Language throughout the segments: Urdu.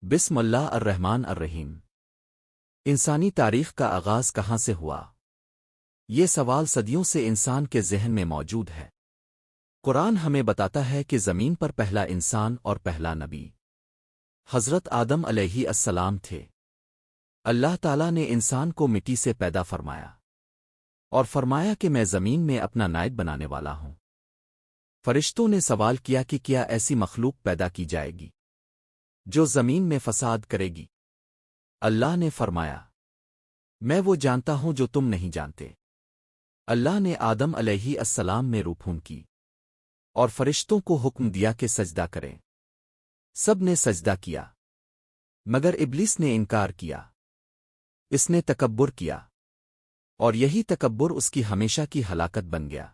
بسم اللہ الرحمن الرحیم۔ انسانی تاریخ کا آغاز کہاں سے ہوا؟ یہ سوال صدیوں سے انسان کے ذہن میں موجود ہے۔ قرآن ہمیں بتاتا ہے کہ زمین پر پہلا انسان اور پہلا نبی حضرت آدم علیہ السلام تھے۔ اللہ تعالیٰ نے انسان کو مٹی سے پیدا فرمایا اور فرمایا کہ میں زمین میں اپنا نائب بنانے والا ہوں۔ فرشتوں نے سوال کیا کہ کیا ایسی مخلوق پیدا کی جائے گی جو زمین میں فساد کرے گی؟ اللہ نے فرمایا، میں وہ جانتا ہوں جو تم نہیں جانتے۔ اللہ نے آدم علیہ السلام میں روح پھونک کی اور فرشتوں کو حکم دیا کہ سجدہ کریں۔ سب نے سجدہ کیا مگر ابلیس نے انکار کیا۔ اس نے تکبر کیا اور یہی تکبر اس کی ہمیشہ کی ہلاکت بن گیا۔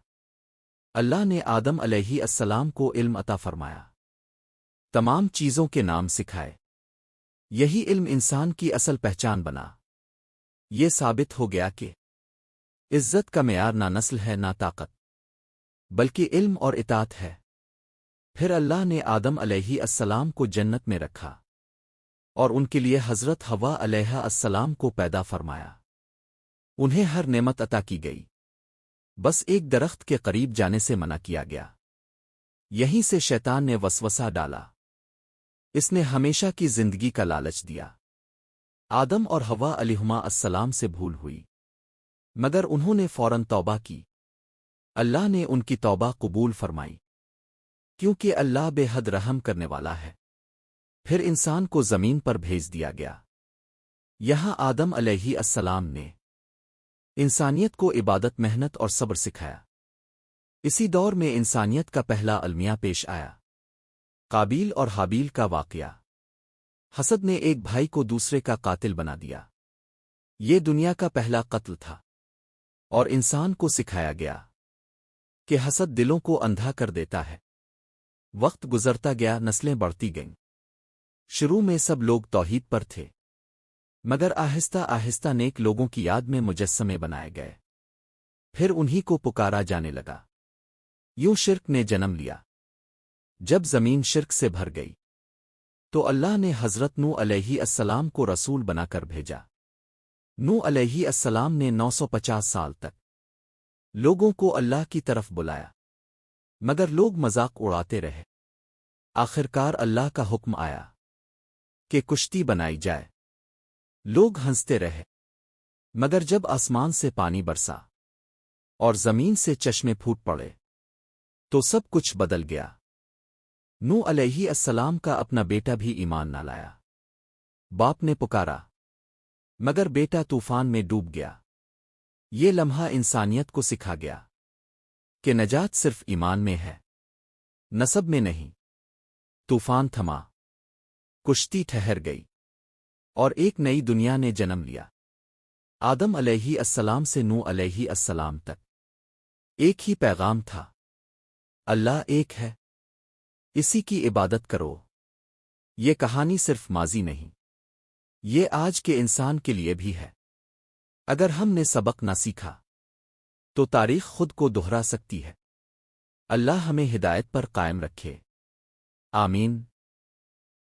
اللہ نے آدم علیہ السلام کو علم عطا فرمایا، تمام چیزوں کے نام سکھائے۔ یہی علم انسان کی اصل پہچان بنا۔ یہ ثابت ہو گیا کہ عزت کا معیار نہ نسل ہے نہ طاقت، بلکہ علم اور اطاعت ہے۔ پھر اللہ نے آدم علیہ السلام کو جنت میں رکھا اور ان کے لیے حضرت حوا علیہ السلام کو پیدا فرمایا۔ انہیں ہر نعمت عطا کی گئی، بس ایک درخت کے قریب جانے سے منع کیا گیا۔ یہیں سے شیطان نے وسوسہ ڈالا۔ اس نے ہمیشہ کی زندگی کا لالچ دیا۔ آدم اور حوا علیہما السلام سے بھول ہوئی مگر انہوں نے فوراً توبہ کی۔ اللہ نے ان کی توبہ قبول فرمائی کیونکہ اللہ بے حد رحم کرنے والا ہے۔ پھر انسان کو زمین پر بھیج دیا گیا۔ یہاں آدم علیہ السلام نے انسانیت کو عبادت، محنت اور صبر سکھایا۔ اسی دور میں انسانیت کا پہلا المیہ پیش آیا، قابیل اور حابیل کا واقعہ۔ حسد نے ایک بھائی کو دوسرے کا قاتل بنا دیا۔ یہ دنیا کا پہلا قتل تھا اور انسان کو سکھایا گیا کہ حسد دلوں کو اندھا کر دیتا ہے۔ وقت گزرتا گیا، نسلیں بڑھتی گئیں۔ شروع میں سب لوگ توحید پر تھے مگر آہستہ آہستہ نیک لوگوں کی یاد میں مجسمے بنائے گئے۔ پھر انہی کو پکارا جانے لگا۔ یوں شرک نے جنم لیا۔ جب زمین شرک سے بھر گئی تو اللہ نے حضرت نوح علیہ السلام کو رسول بنا کر بھیجا۔ نوح علیہ السلام نے 950 سال تک لوگوں کو اللہ کی طرف بلایا مگر لوگ مذاق اڑاتے رہے۔ آخرکار اللہ کا حکم آیا کہ کشتی بنائی جائے۔ لوگ ہنستے رہے مگر جب آسمان سے پانی برسا اور زمین سے چشمے پھوٹ پڑے تو سب کچھ بدل گیا۔ نوح علیہ السلام کا اپنا بیٹا بھی ایمان نہ لایا۔ باپ نے پکارا مگر بیٹا طوفان میں ڈوب گیا۔ یہ لمحہ انسانیت کو سکھا گیا کہ نجات صرف ایمان میں ہے، نسب میں نہیں۔ طوفان تھما، کشتی ٹھہر گئی اور ایک نئی دنیا نے جنم لیا۔ آدم علیہ السلام سے نوح علیہ السلام تک ایک ہی پیغام تھا، اللہ ایک ہے، اسی کی عبادت کرو۔ یہ کہانی صرف ماضی نہیں، یہ آج کے انسان کے لیے بھی ہے۔ اگر ہم نے سبق نہ سیکھا تو تاریخ خود کو دہرا سکتی ہے۔ اللہ ہمیں ہدایت پر قائم رکھے، آمین۔